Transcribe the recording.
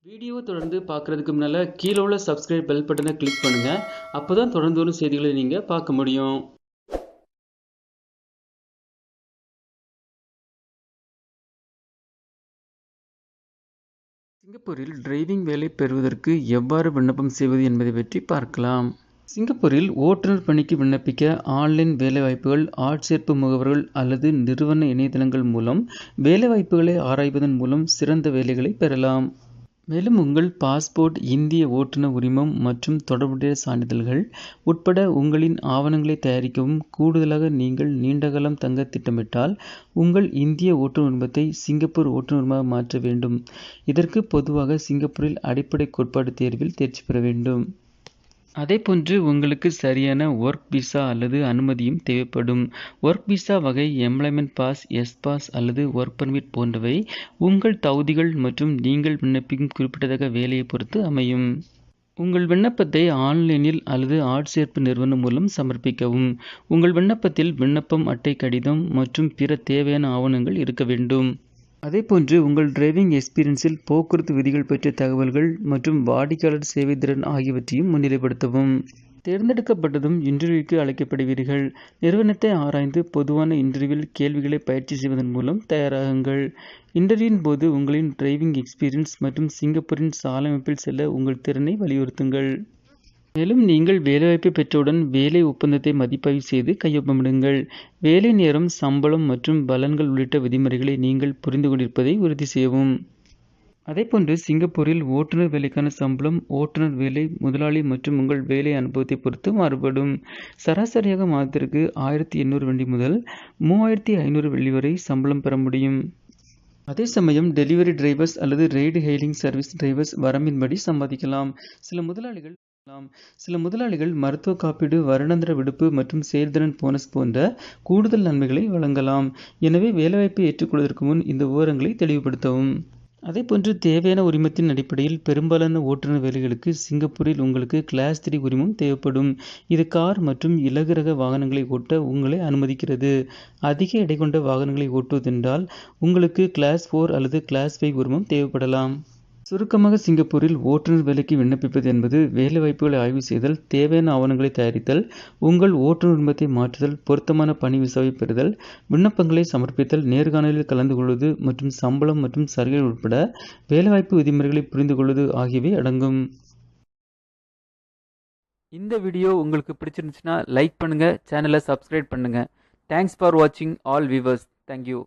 வீடியோவை தொடர்ந்து பார்க்குறதுக்கு முன்னால் கீழே உள்ள சப்ஸ்கிரைப் பெல் பட்டனை கிளிக் பண்ணுங்கள். அப்போ தான் தொடர்ந்து வரும் செய்திகளை நீங்கள் பார்க்க முடியும். சிங்கப்பூரில் டிரைவிங் வேலை பெறுவதற்கு எவ்வாறு விண்ணப்பம் செய்வது என்பதை பற்றி பார்க்கலாம். சிங்கப்பூரில் ஓட்டுநர் பணிக்கு விண்ணப்பிக்க ஆன்லைன் வேலைவாய்ப்புகள், ஆட்சேர்ப்பு முகவர்கள் அல்லது நிறுவன இணையதளங்கள் மூலம் வேலைவாய்ப்புகளை ஆராய்வதன் மூலம் சிறந்த வேலைகளை பெறலாம். மேலும் உங்கள் பாஸ்போர்ட், இந்திய ஓட்டுநர் உரிமம் மற்றும் தொடர்புடைய சான்றிதழ்கள் உட்பட உங்களின் ஆவணங்களை தயாரிக்கவும். கூடுதலாக, நீங்கள் நீண்டகாலம் தங்க திட்டமிட்டால் உங்கள் இந்திய ஓட்டுநர் உரிமத்தை சிங்கப்பூர் ஓட்டுநர் உரிமமாக மாற்ற வேண்டும். இதற்கு பொதுவாக சிங்கப்பூரில் அடிப்படை கோட்பாடு தேர்வில் தேர்ச்சி பெற வேண்டும். அதேபோன்று உங்களுக்கு சரியான ஒர்க் விசா அல்லது அனுமதியும் தேவைப்படும். ஒர்க் விசா வகை எம்ப்ளாய்மெண்ட் பாஸ், எஸ் பாஸ் அல்லது ஒர்க் பர்மிட் போன்றவை உங்கள் தகுதிகள் மற்றும் நீங்கள் விண்ணப்பிக்கும் குறிப்பிடத்தக்க வேலையை பொறுத்து அமையும். உங்கள் விண்ணப்பத்தை ஆன்லைனில் அல்லது ஆட்சேர்ப்பு நிறுவனம் மூலம் சமர்ப்பிக்கவும். உங்கள் விண்ணப்பத்தில் விண்ணப்பம் அட்டை, கடிதம் மற்றும் பிற தேவையான ஆவணங்கள் இருக்க வேண்டும். அதேபோன்று உங்கள் டிரைவிங் எக்ஸ்பீரியன்ஸில் போக்குவரத்து விதிகள் பற்றிய தகவல்கள் மற்றும் வாடிக்கையாளர் சேவை திறன் ஆகியவற்றையும் முன்னிலைப்படுத்தவும். தேர்ந்தெடுக்கப்பட்டதும் இன்டர்வியூக்கு அழைக்கப்படுவீர்கள். நிறுவனத்தை ஆராய்ந்து பொதுவான இன்டர்வியூவில் கேள்விகளை பயிற்சி செய்வதன் மூலம் தயாராகுங்கள். இன்டர்வியூவின் போது உங்களின் டிரைவிங் எக்ஸ்பீரியன்ஸ் மற்றும் சிங்கப்பூரின் சாலை அமைப்பில் செல்ல உங்கள் திறனை வலியுறுத்துங்கள். மேலும் நீங்கள் வேலைவாய்ப்பை பெற்றவுடன் வேலை ஒப்பந்தத்தை மதிப்பாய்வு செய்து கையொப்பமிடுங்கள். வேலை நேரம், சம்பளம் மற்றும் பலன்கள் உள்ளிட்ட விதிமுறைகளை நீங்கள் புரிந்து கொண்டிருப்பதை உறுதி செய்யவும். அதேபோன்று சிங்கப்பூரில் ஓட்டுநர் வேலைக்கான சம்பளம் ஓட்டுநர் வேலை, முதலாளி மற்றும் உங்கள் வேலை அனுபவத்தை பொறுத்து மாறுபடும். சராசரியாக மாதத்திற்கு 1800 வெள்ளி முதல் 3500 வெள்ளி வரை சம்பளம் பெற முடியும். அதே சமயம் டெலிவரி டிரைவர்ஸ் அல்லது ரெய்டு ஹெயிலிங் சர்வீஸ் டிரைவர்ஸ் வரம்பின்படி சம்பாதிக்கலாம். சில முதலாளிகள் மருத்துவ காப்பீடு, வருடாந்திர விடுப்பு மற்றும் செயல்திறன் போனஸ் போன்ற கூடுதல் நன்மைகளை வழங்கலாம். எனவே வேலைவாய்ப்பை ஏற்றுக்கொள்வதற்கு முன் இந்த விவரங்களை தெளிவுபடுத்தவும். அதேபோன்று தேவையான உரிமத்தின் அடிப்படையில் பெரும்பாலான ஓட்டுநர் வேலைகளுக்கு சிங்கப்பூரில் உங்களுக்கு கிளாஸ் 3 உரிமம் தேவைப்படும். இது கார் மற்றும் இலகு ரக வாகனங்களை ஓட்ட உங்களை அனுமதிக்கிறது. அதிக எடை கொண்ட வாகனங்களை ஓட்டுவதென்றால் உங்களுக்கு கிளாஸ் 4 அல்லது கிளாஸ் 5 உரிமம் தேவைப்படலாம். சுருக்கமாக, சிங்கப்பூரில் ஓட்டுநர் வேலைக்கு விண்ணப்பிப்பது என்பது வேலைவாய்ப்புகளை ஆய்வு செய்தல், தேவையான ஆவணங்களை தயாரித்தல், உங்கள் ஓட்டுநர் உரிமத்தை மாற்றுதல், பொருத்தமான பணி விசாவை பெறுதல், விண்ணப்பங்களை சமர்ப்பித்தல், நேர்காணலில் கலந்து கொள்வது மற்றும் சம்பளம் மற்றும் சலுகைகள் உட்பட வேலைவாய்ப்பு விதிமுறைகளை புரிந்து கொள்வது ஆகியவை அடங்கும். இந்த வீடியோ உங்களுக்கு பிடிச்சிருந்துச்சுன்னா லைக் பண்ணுங்க, சேனலை சப்ஸ்கிரைப் பண்ணுங்க. தேங்க்ஸ் ஃபார் வாட்சிங் ஆல் வியூவர்ஸ். தேங்க்யூ.